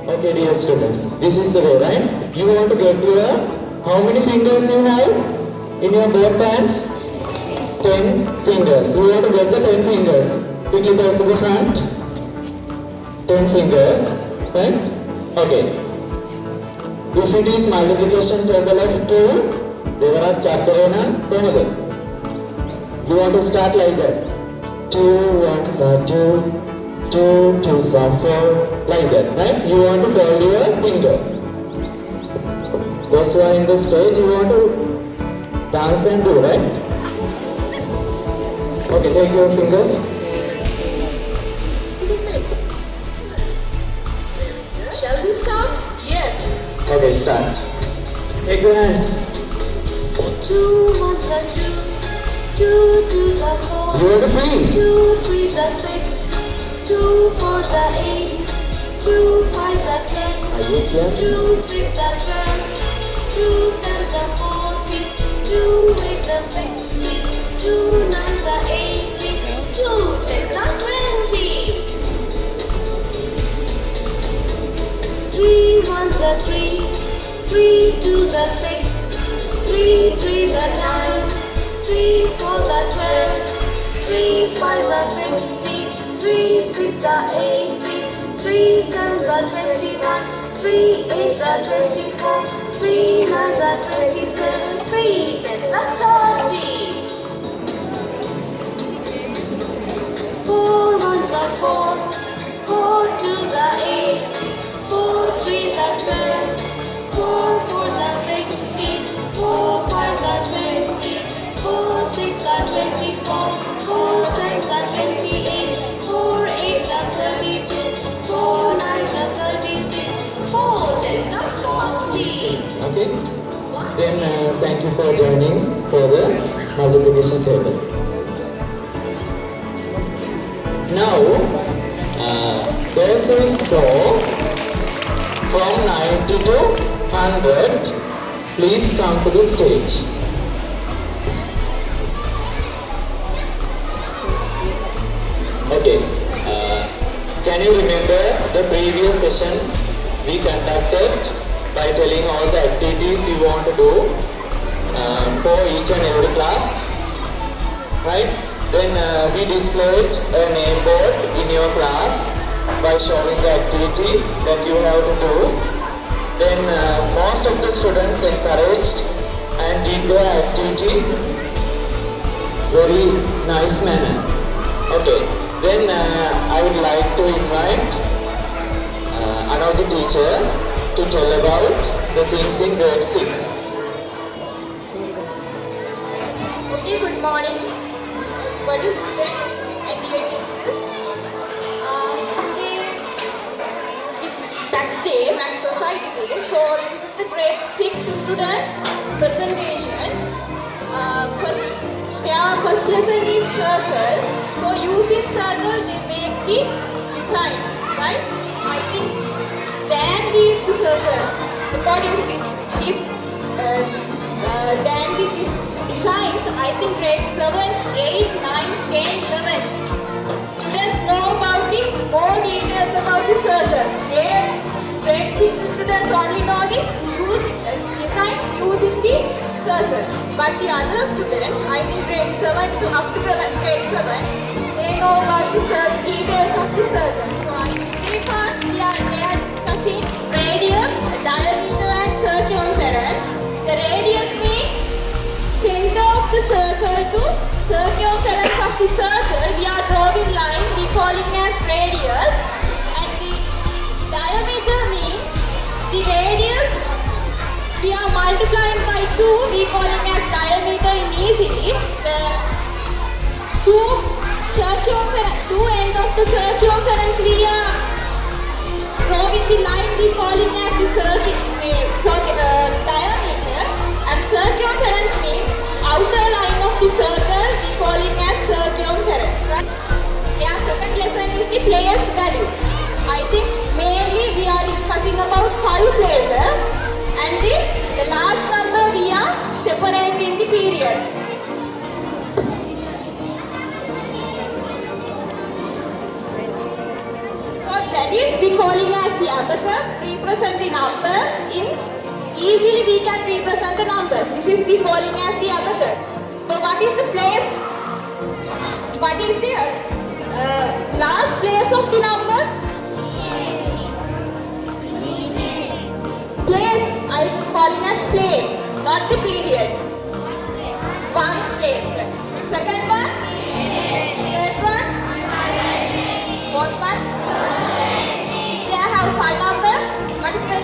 Okay, dear students, this is the way, right? You want to get your, how many fingers you have in your both hands? 10 fingers. You want to get the 10 fingers. Quickly go to the front. 10 fingers, right? Okay. If it is multiplication table of 2, Devara Chakarana, you want to start like that. 2 ones are 2. 2 twos are 4, like that, right? You want to hold your finger. Those who are in the stage, you want to dance and do, right? Okay, take your fingers. Shall we start? Yes. Okay, start. Take your hands. 2 ones are 2, 2 twos are 4, You want to sing? 2 threes are 6, 2 fours are 8, 2 fives are 10, Are you here? 2 six are 12, 2 sevens are 14, 2 eights are 16, 2 nines are 18, 2 tens are 20. 3 ones are 3, 3 twos are 6, 3 threes are 9, 3 fours are 12, 3 fives are 15, 3 six are 18, 3 sevens are 21, 3 eights are 24, 3 nines are 27, 3 tens are 30. 4 ones are 4, 4 twos are 8, 4 threes are 12, 4 fours are 16, 4 fives are 20, 4 six are 24, 4 sevens are 28, 4 eights are 32, 4 nines are 36, 4 tens are 40. Okay? Then thank you for joining for the multiplication table. Now, those who score from 90 to 100, please come to the stage. Okay, can you remember the previous session we conducted by telling all the activities you want to do for each and every class, right? Then we displayed a name board in your class by showing the activity that you have to do. Then most of the students encouraged and did their activity very nice manner. Okay, then I would like to invite Anoj teacher to tell about the things in grade 6. Okay, good morning, everybody, students and dear teachers. Today is Max Day, Max Society Day. So this is the grade 6 student presentation. First lesson is circle. So using circle they make the designs, right? I think Dan is the circle. According to his Dan is designs, I think grade 7, 8, 9, 10, 11. Students know about the more details about the circle. Grade 6 students only know the designs using the circle. But the other students, I think grade 7 to up to grade 7, they know about the details of the circle. So I think first they are discussing radius, diameter and circumference. The radius means center of the circle to circumference of the circle. We are drawing line, we calling as radius. And the diameter means the radius we are multiplying by 2, we calling as diameter in easily. The two ends of the circumference we are drawing the line, we calling as the diameter. And circumference means outer line of the circle, we calling as circumference, right? Yeah, second lesson is the place value. I think mainly we are discussing about 5 places, and the large number we are separating the periods. So That is we calling as the abacus, represent the numbers in easily we can represent the numbers. This is we calling as the abacus. So what is the place? What is the last place of the number? Place. I am calling as place, not the period. One's place. Second one. Third one. Fourth one. If they have 5 numbers, what is the?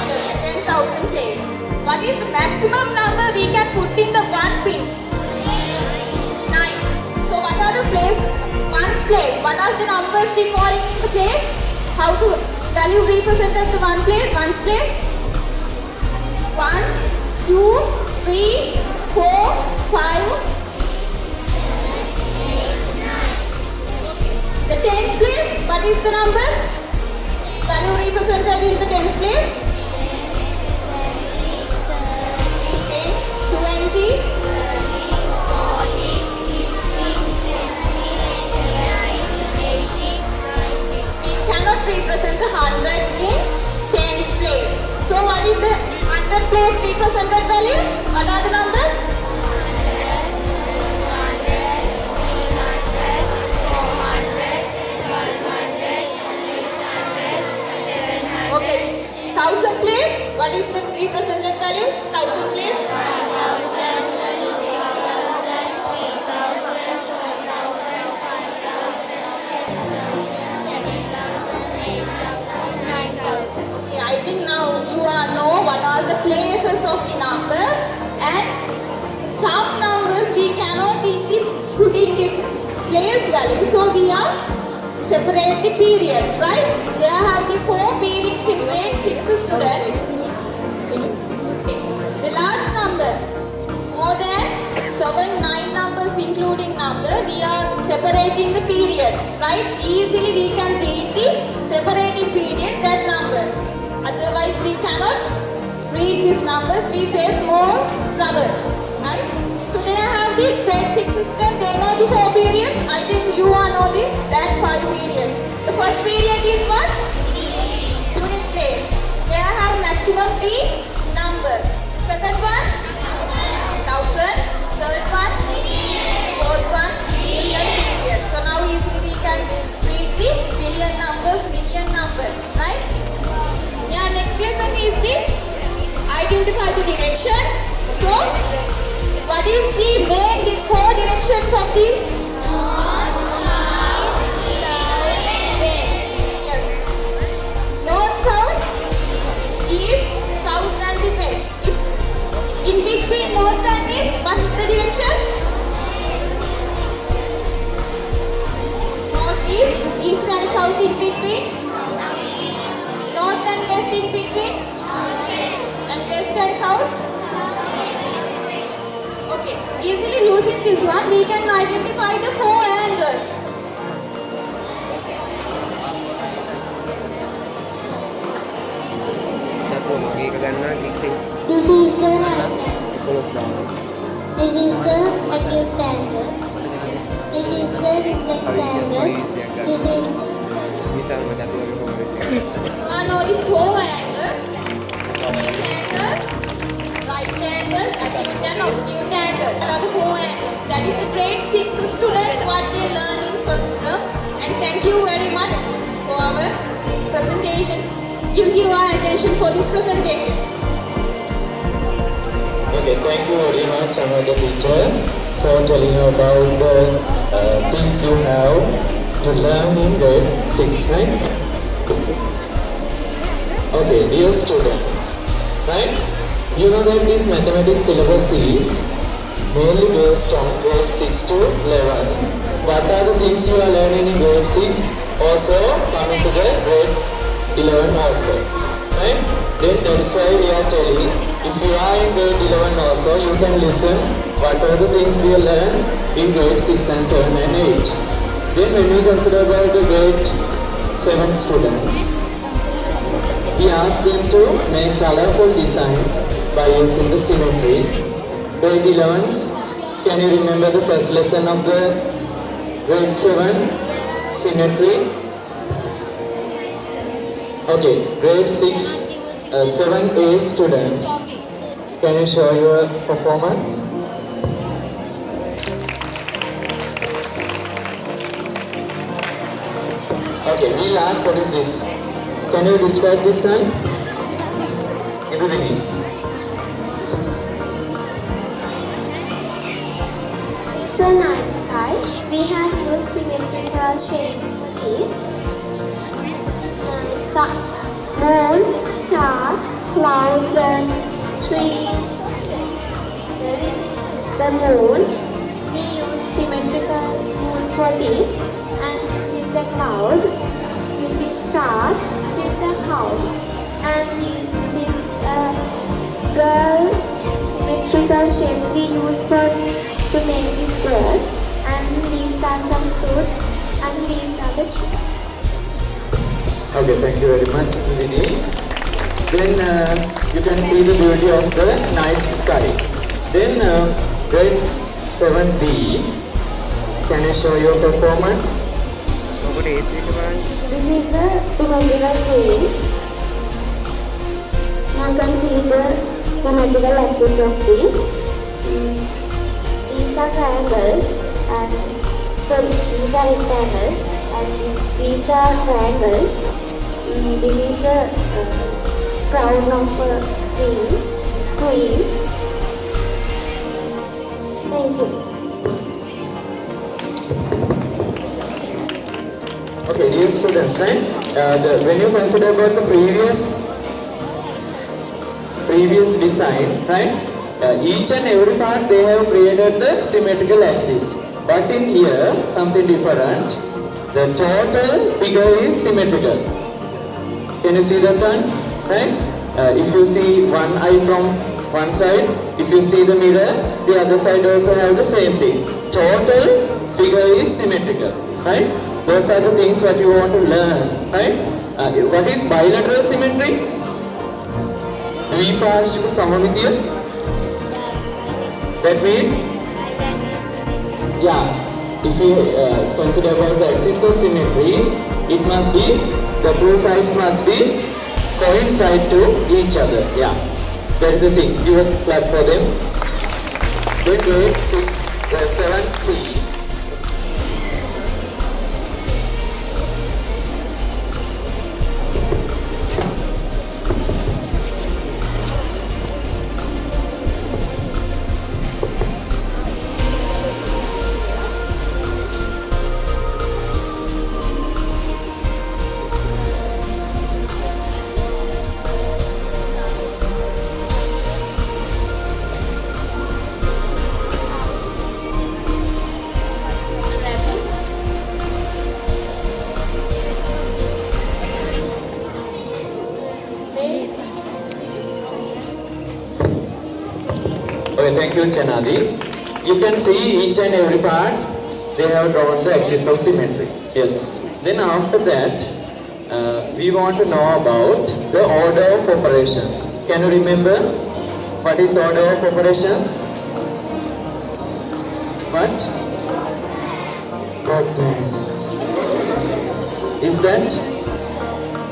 Yes, 10,000 place. What is the maximum number we can put in the one pins? 9. So what are the place? One's place. What are the numbers we calling in the place? How to value represent as the one place? One's place. 1, 2, 3, 4, 5. The tens place, what is the number? Value represented in the tens place? 10, 20, 40. We cannot represent the 100 in tens place. So what is the 100 place represented value? What are the numbers? Okay, 1000 place. What is the represented values? 1000 place. Okay, I think now you are know what are the places of the numbers, and some numbers we cannot put in this place value. So we are separate the periods, right? There have the 4 periods in grade 6 students. The large number, more than 7, 9 numbers including number, we are separating the periods, right? Easily we can read the separating period, that number. Otherwise we cannot read these numbers, we face more troubles, right? So they have the grade 6 students, they know the 4 periods. I think you are know that 5 periods. The first period is what? Unit place. They have maximum 3 numbers. The second one? 1000. Third one? Fourth one? Million period. So now easily we can read the billion numbers, million numbers, right? Yeah, next lesson is the identify the directions. So what is the main, the 4 directions of the yes, north, south, east, south and the west. If in between north and east, what is the direction? North, east and south in between, north and west in between, and west and south. Okay, easily using this one, we can identify the 4 angles. This is the acute angle. This is the rectangle. This is Know the 4 angles, straight angle, right angle, acute and obtuse angle. What are the 4 angles? That is the grade 6 students what they learn in first term. And thank you very much for our presentation. Give your attention for this presentation. Okay, thank you very much, Amada teacher, for telling about the things you have to learn in grade 6, right? Okay, dear students, right? You know that this mathematics syllabus is mainly based on grade 6 to 11. What are the things you are learning in grade 6? Also coming to the grade 11 also, right? Then that's why we are telling, if you are in grade 11 also, you can listen what are the things we learn in grade 6 and 7 and 8. Then when we consider about the grade 7 students, we ask them to make colorful designs by using the symmetry. Grade 11s, can you remember the first lesson of the grade 7? Symmetry. Okay, grade 6, 7A students. Can you show your performance? Okay, we'll ask what is this? Can you describe this one? Iduvini. It's a night sky. We have used symmetrical shapes for this. Sun, moon, stars, clouds and trees. This is the moon. We use symmetrical moon for this. And this is the cloud. This is stars. This is the house. And this is girl symmetrical shapes we use for to make this bird. And these are some fruits. And these are the trees. Okay, thank you very much, Iduvini. Then you can see the beauty of the night sky. Then grade 7B, can you show your performance? This is the symmetrical queen. You can see the symmetrical axis of this. These are triangles and these are rectangles and these are triangles. This is the crown of a queen. Thank you. Okay, dear students, right? When you consider about the previous design, right? Each and every part they have created the symmetrical axis. But in here, something different. The total figure is symmetrical. Can you see that one? Right? If you see one eye from one side, if you see the mirror, the other side also have the same thing. Total figure is symmetrical. Right? Those are the things that you want to learn. Right? What is bilateral symmetry? Dviparshvika Samamitya. That means, yeah, if you consider about the axis of symmetry, it must be, the two sides must be coincide to each other. Yeah, that is the thing. You have clap for them. Then grade 6, 7C. Okay, thank you, Chanadi. You can see each and every part, they have drawn the axis of symmetry. Yes. Then after that, we want to know about the order of operations. Can you remember what is order of operations? What? Goodness. Is that?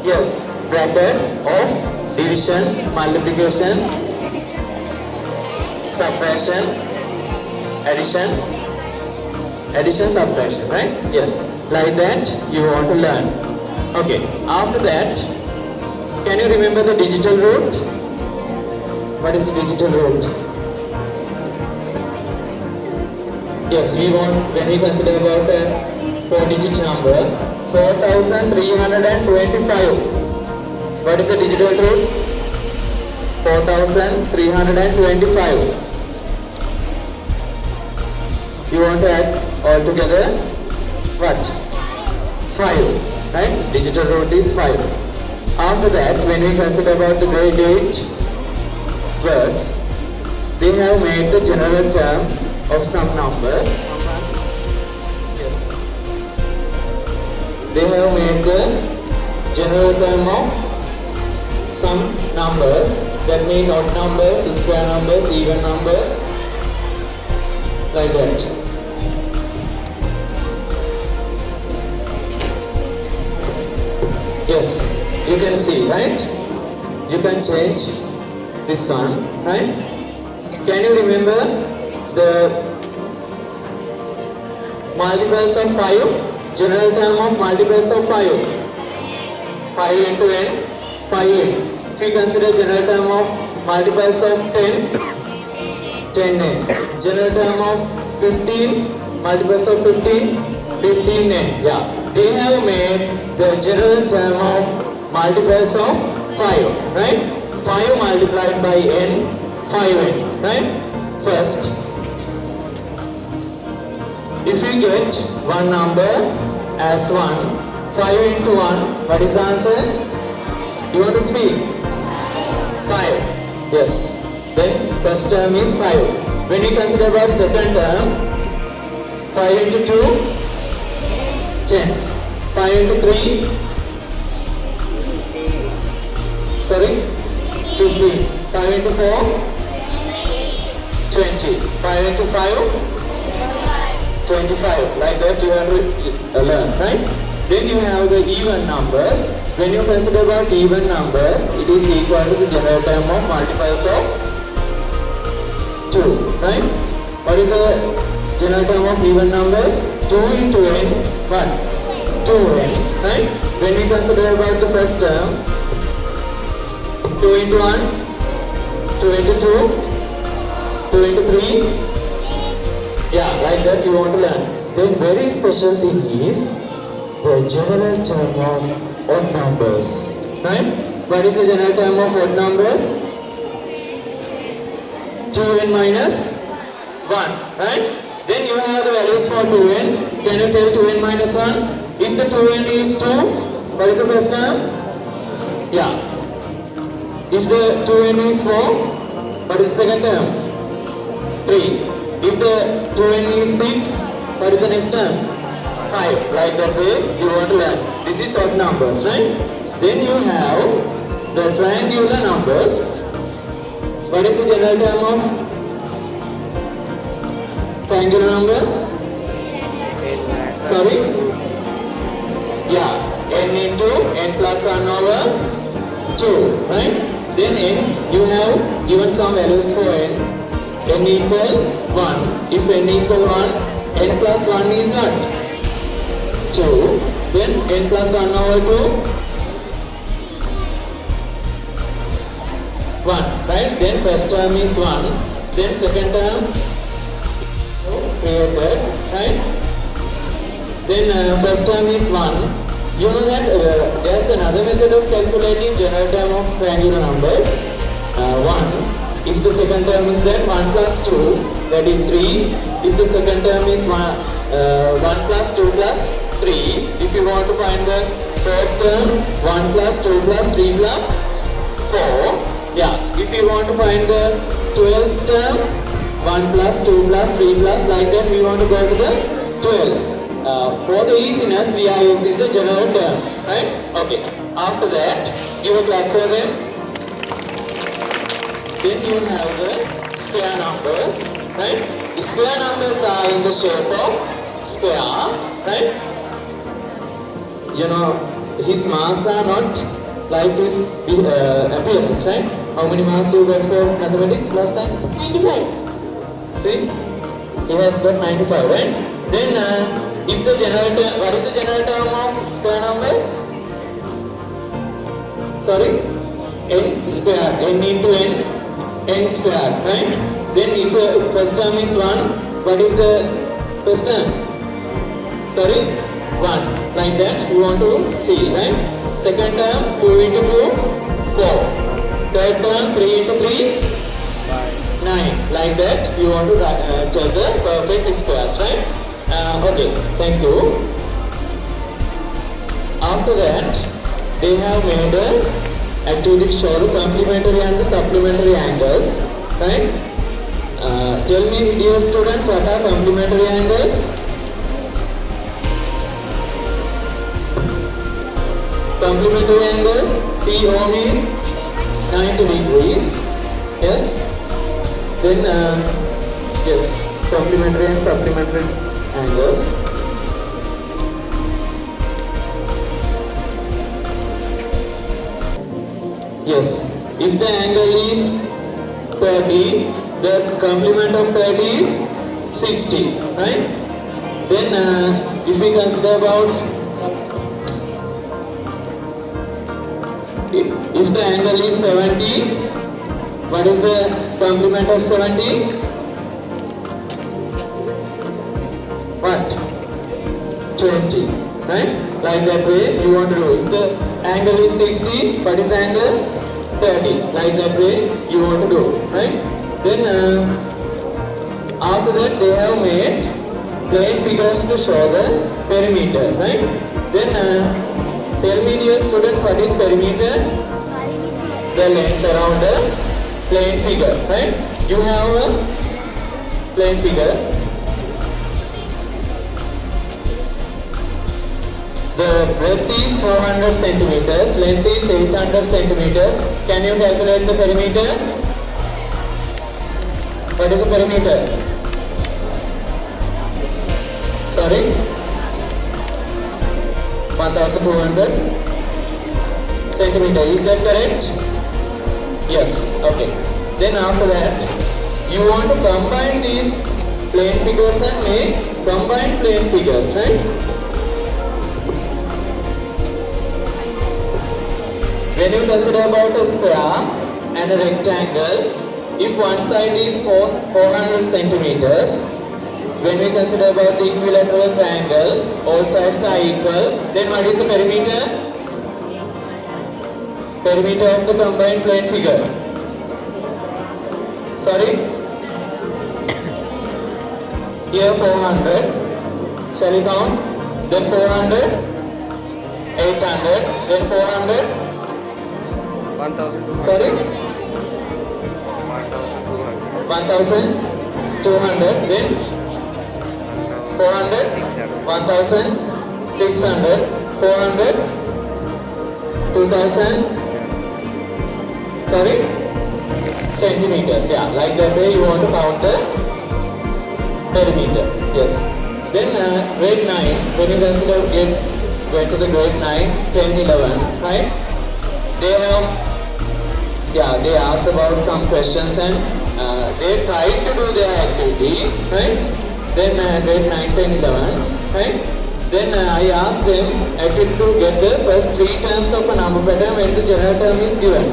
Yes, brackets of division, multiplication, subtraction, addition, subtraction, right? Yes, like that you want to learn. Okay, after that, can you remember the digital root? What is digital root? Yes, we want, when we consider about a 4-digit number, 4,325. What is the digital root? 4,325. You want to add all together what? 5, right? Digital root is 5. After that, when we consider about the grade 8 words, they have made the general term of some numbers. Yes. They have made the general term of some numbers. That means odd numbers, square numbers, even numbers, like that. Yes, you can can see, right? You can change this one, right? Can you remember the multiples of 5? General term of multiples of 5. 5 into n, 5n. If we consider general term of multiples of 10, 10n. General term of 15, multiples of 15, 15n. Yeah. They have made the general term of multiples of 5, right? 5 multiplied by n, 5n, right? First, if we get one number as 1, 5 into 1, what is the answer? You want to speak? 5. Yes. Then first term is 5. When you consider about second term, 5 into 2, 10. 5 into 3, sorry, 15. 5 into 4, 20. 5 into 5, 25. Like that you have to learn, right? Then you have the even numbers. When you consider about even numbers, it is equal to the general term of multiples of 2, right? What is the general term of even numbers? 2 into n, what? 2n, right? When we consider about the first term, 2 into 1, 2 into 2, 2 into 3, yeah, like that you want to learn. The very special thing is the general term of odd numbers, right? What is the general term of odd numbers? 2n minus 1, right? Then you have the values for 2n. Can you tell 2n minus 1? If the 2n is 2, what is the first term? Yeah. If the 2n is 4, what is the second term? 3. If the 2n is 6, what is the next term? 5. Like that way you want to learn. This is odd numbers, right? Then you have the triangular numbers. What is the general term of triangular numbers? Sorry? Yeah, n into n plus 1 over 2, right? Then n, you have given some values for n. N equal 1. If n equal 1, n plus 1 is what? 2. Then n plus 1 over 2, 1, right? Then first term is 1. Then second term created, right? Then first term is 1. You know that there is another method of calculating general term of triangular numbers. 1. If the second term is then 1 plus 2, that is 3. If the second term is 1 plus 2 plus 3. If you want to find the third term, 1 plus 2 plus 3 plus 4. Yeah. If you want to find the 12th term, 1 plus 2 plus 3 plus, like that we want to go to the 12. For the easiness, we are using the general term, right? Okay. After that, give a clap for them. Then you have the square numbers, right? The square numbers are in the shape of square, right? You know, his marks are not like his appearance, right? How many marks you got for mathematics last time? 95. See? He has got 95, right? Then, if the general term, what is the general term of square numbers? Sorry? N square, n into n. N square, right? Then if first term is 1, what is the first term? Sorry? 1. Like that you want to see, right? Second term 2 into 2, 4. Third term 3 into 3, 9. Like that you want to tell the perfect squares, right? Okay, thank you. After that, they have made a activity to show the complementary and the supplementary angles, right? Tell me, dear students, what are complementary angles? Complementary angles, CO mean 90 degrees, yes? Then, yes, complementary and supplementary angles. Yes. If the angle is 30, the complement of 30 is 60, right? Then if we consider about if the angle is 70, what is the complement of 70? What? 20, right? Like that way you want to do. If the angle is 60, what is the angle? 30. Like that way you want to do, right? Then after that they have made plane figures to show the perimeter, right? Then tell me dear students, what is perimeter? The length around the plane figure, right? You have a plane figure. The breadth is 400 centimeters, length is 800 centimeters. Can you calculate the perimeter? What is the perimeter? Sorry? 1200 centimeter. Is that correct? Yes. Okay. Then after that, you want to combine these plane figures and make combined plane figures, right? When you consider about a square and a rectangle, if one side is 400 centimeters, when we consider about the equilateral triangle, all sides are equal, then what is the perimeter? Perimeter of the combined plane figure. Sorry? Here 400. Shall we count? Then 400, 800, then 400. 1,200. Sorry? 1,200. 1,200. Then 400, 1,600, 400, 2,000. Sorry? Centimeters. Yeah, like that way you want to count the perimeter. Yes. Then grade 9, when you consider going to the grade 9, 10, 11, right? They asked about some questions and they tried to do their activity, right? Then grade 9, 10, 11, right? Then I asked them actually to get the first 3 terms of a number pattern when the general term is given.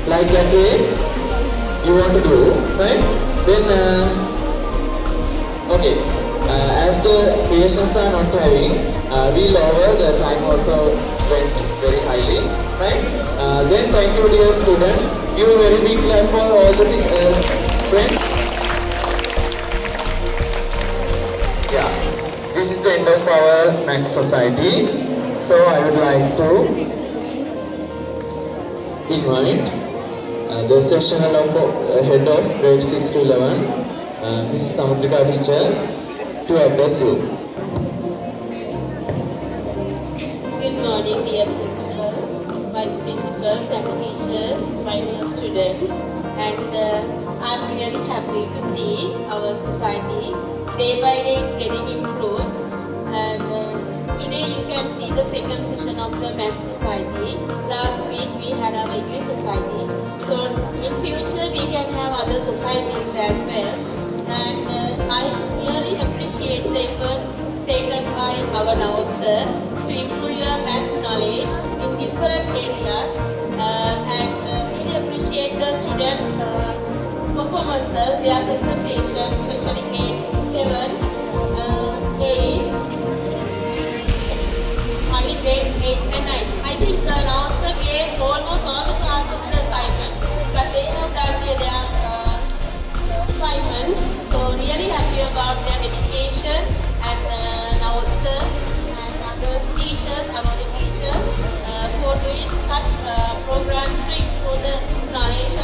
Like that way you want to do, right? Then okay, as the creations are not having, we lower the time also went very highly, right? Then thank you dear students. Give a very big clap for all the friends. Yeah, this is the end of our Maths Society. So I would like to invite the sectional of head of grade 6 to 11, Ms. Samudrika teacher, to address you. Good morning, dear principal, vice principals, and the teachers, my dear students. And I'm really happy to see our society day by day it's getting improved. And today you can see the second session of the Maths Society. Last week we had our English Society. So in future we can have other societies as well. And I really appreciate the efforts taken by our Naud sir to improve your maths knowledge in different areas. And really appreciate the students' performances, their presentation, especially grade 7, 8, only grade 8 and 9. I think now sir gave almost all the parts of the assignment, but they have done their assignment. So really happy about their dedication and now sir and other teachers, our teachers for doing such programs to improve the knowledge